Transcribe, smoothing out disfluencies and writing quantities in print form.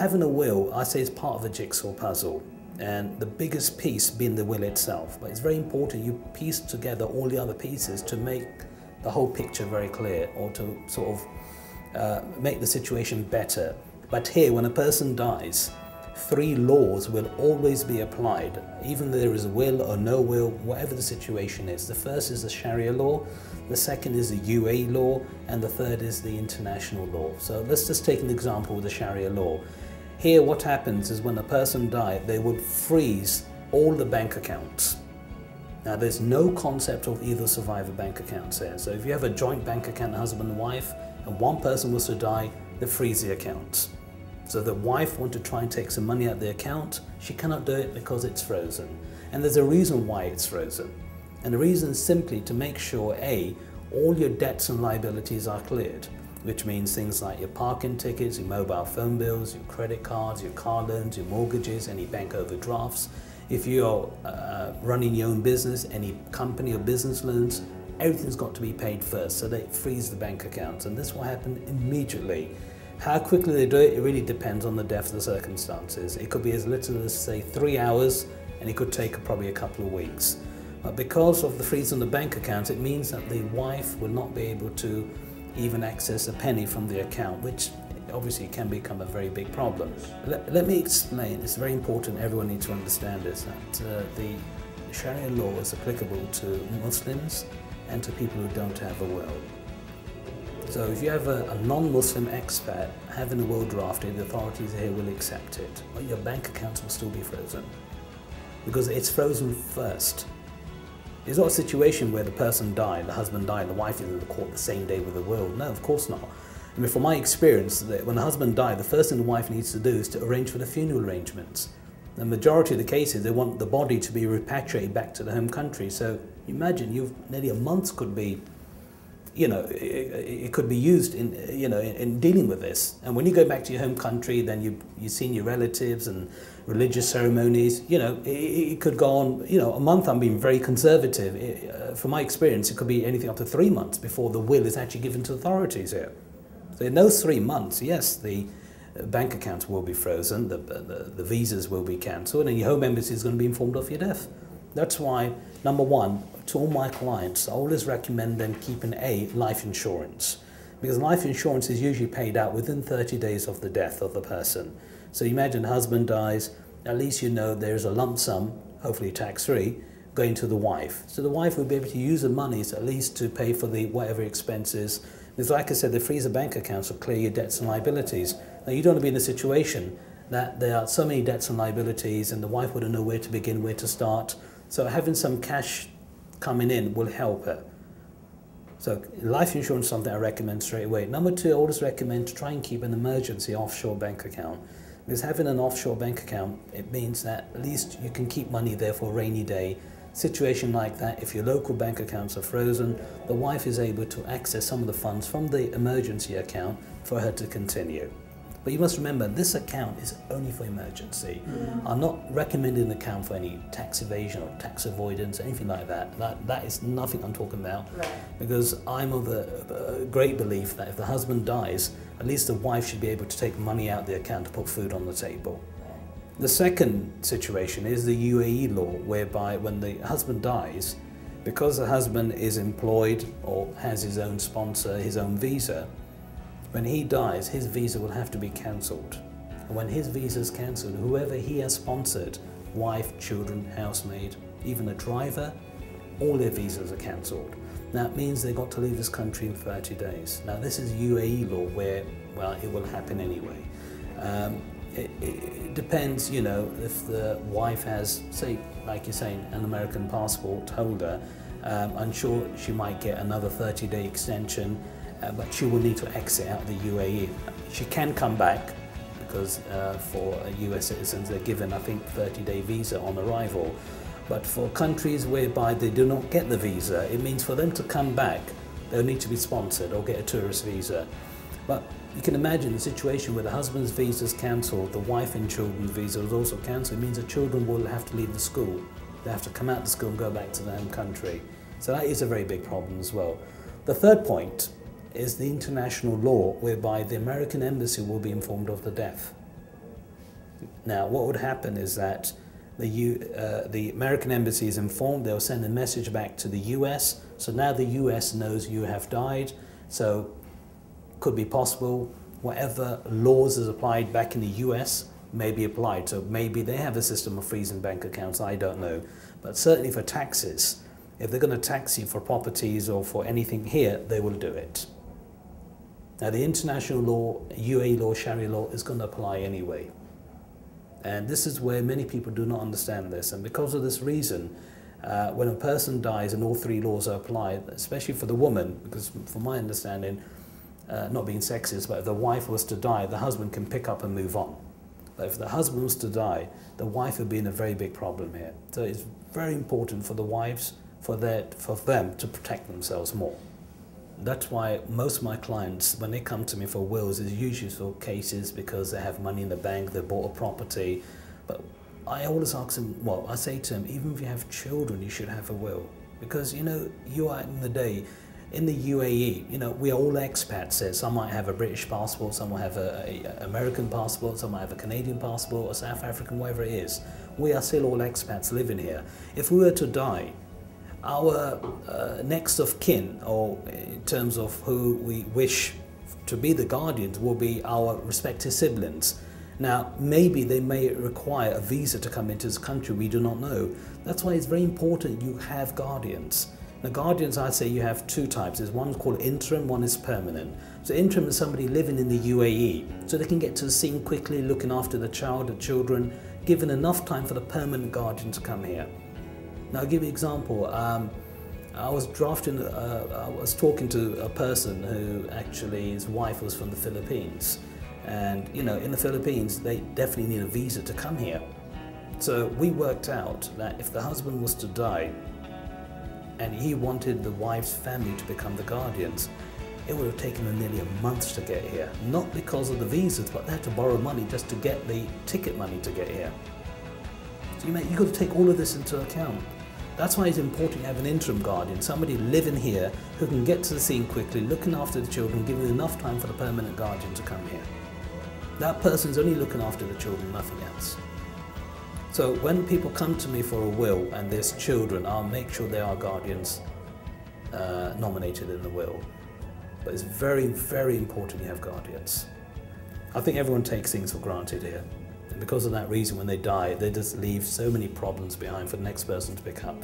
having a will, I say, is part of a jigsaw puzzle, and the biggest piece being the will itself. But it's very important you piece together all the other pieces to make the whole picture very clear, or to sort of make the situation better. But here, when a person dies, 3 laws will always be applied, even though there is a will or no will, whatever the situation is. The first is the Sharia law, the second is the UAE law, and the third is the international law. So let's just take an example with the Sharia law. Here what happens is when a person died, they would freeze all the bank accounts. Now there's no concept of either survivor bank accounts here. So if you have a joint bank account, husband and wife, and one person was to die, they freeze the accounts. So the wife wants to try and take some money out of the account. She cannot do it because it's frozen. And there's a reason why it's frozen. And the reason is simply to make sure, A, all your debts and liabilities are cleared, which means things like your parking tickets, your mobile phone bills, your credit cards, your car loans, your mortgages, any bank overdrafts. If you're running your own business, any company or business loans, everything's got to be paid first. So they freeze the bank accounts, and this will happen immediately. How quickly they do it, it really depends on the depth of the circumstances. It could be as little as, say, 3 hours, and it could take probably a couple of weeks. But because of the freeze on the bank account, it means that the wife will not be able to even access a penny from the account, which obviously can become a very big problem. Let me explain. It's very important, everyone needs to understand this, that the Sharia law is applicable to Muslims and to people who don't have a will. So if you have a non-Muslim expat having a will drafted, the authorities here will accept it, but your bank accounts will still be frozen because it's frozen first. It's not a situation where the person died, the husband died, the wife is in the court the same day with the will. No, of course not. I mean, from my experience, when the husband died, the first thing the wife needs to do is to arrange for the funeral arrangements. The majority of the cases, they want the body to be repatriated back to the home country. So imagine nearly a month could be, it could be used in dealing with this. And when you go back to your home country, then you've seen your relatives and religious ceremonies. It could go on, a month. I'm being very conservative. From my experience, it could be anything up to 3 months before the will is actually given to authorities here. So in those 3 months, yes, the bank accounts will be frozen, the visas will be cancelled, and your home embassy is going to be informed of your death. That's why, number one, to all my clients, I always recommend them keeping life insurance, because life insurance is usually paid out within 30 days of the death of the person. So imagine husband dies, at least you know there's a lump sum, hopefully tax-free, going to the wife. So the wife will be able to use the monies at least to pay for the whatever expenses. Because like I said, they freeze the bank accounts to clear your debts and liabilities. Now you don't want to be in a situation that there are so many debts and liabilities and the wife wouldn't know where to begin, where to start. So having some cash coming in will help her. So life insurance is something I recommend straight away. Number two, I always recommend to try and keep an emergency offshore bank account. Because having an offshore bank account, it means that at least you can keep money there for a rainy day. Situation like that, if your local bank accounts are frozen, the wife is able to access some of the funds from the emergency account for her to continue. But you must remember, this account is only for emergency. I'm not recommending an account for any tax evasion or tax avoidance, anything like that. That is nothing I'm talking about. Right. Because I'm of the great belief that if the husband dies, at least the wife should be able to take money out of the account to put food on the table. The second situation is the UAE law, whereby when the husband dies, because the husband is employed or has his own sponsor, his own visa, when he dies, his visa will have to be cancelled. And when his visa is cancelled, whoever he has sponsored, wife, children, housemaid, even a driver, all their visas are cancelled. That means they've got to leave this country in 30 days. Now this is UAE law where, well, it will happen anyway. It depends, if the wife has, say, like you're saying, an American passport holder, I'm sure she might get another 30-day extension, but she will need to exit out of the UAE. She can come back because for US citizens they're given, I think, 30-day visa on arrival. But for countries whereby they do not get the visa, it means for them to come back, they'll need to be sponsored or get a tourist visa. But you can imagine the situation where the husband's visa is cancelled, the wife and children's visa is also cancelled. It means the children will have to leave the school. They have to come out of the school and go back to their home country. So that is a very big problem as well. The third point is the international law, whereby the American embassy will be informed of the death. Now, what would happen is that the American embassy is informed, they'll send a message back to the US, so now the US knows you have died, so could be possible whatever laws is applied back in the US may be applied. So maybe they have a system of freezing bank accounts, I don't know. But certainly for taxes, if they're going to tax you for properties or for anything here, they will do it. Now the international law, UAE law, Sharia law is going to apply anyway. And this is where many people do not understand this. And because of this reason, when a person dies and all three laws are applied, especially for the woman, because from my understanding, not being sexist, but if the wife was to die, the husband can pick up and move on. But if the husband was to die, the wife would be in a very big problem here. So it's very important for the wives, for them to protect themselves more. That's why most of my clients, when they come to me for wills, is usually for cases because they have money in the bank, they bought a property. But I always ask them, well, I say to them, even if you have children, you should have a will. Because, you know, you are in the day, in the UAE, you know, we are all expats here. Some might have a British passport, some will have an American passport, some might have a Canadian passport, or South African, whatever it is. We are still all expats living here. If we were to die, our next of kin, or in terms of who we wish to be the guardians, will be our respective siblings. Now, maybe they may require a visa to come into this country, we do not know. That's why it's very important you have guardians. The guardians, I'd say you have two types. There's one called interim, one is permanent. So interim is somebody living in the UAE, so they can get to the scene quickly, looking after the child, the children, given enough time for the permanent guardian to come here. Now, I'll give you an example. I was talking to a person who actually, his wife was from the Philippines. And, you know, in the Philippines, they definitely need a visa to come here. So we worked out that if the husband was to die, and he wanted the wife's family to become the guardians, it would have taken them nearly a month to get here. Not because of the visas, but they had to borrow money just to get the ticket money to get here. So you've got to take all of this into account. That's why it's important to have an interim guardian, somebody living here who can get to the scene quickly, looking after the children, giving enough time for the permanent guardian to come here. That person's only looking after the children, nothing else. So when people come to me for a will and there's children, I'll make sure there are guardians nominated in the will. But it's very, very important you have guardians. I think everyone takes things for granted here. And because of that reason, when they die, they just leave so many problems behind for the next person to pick up.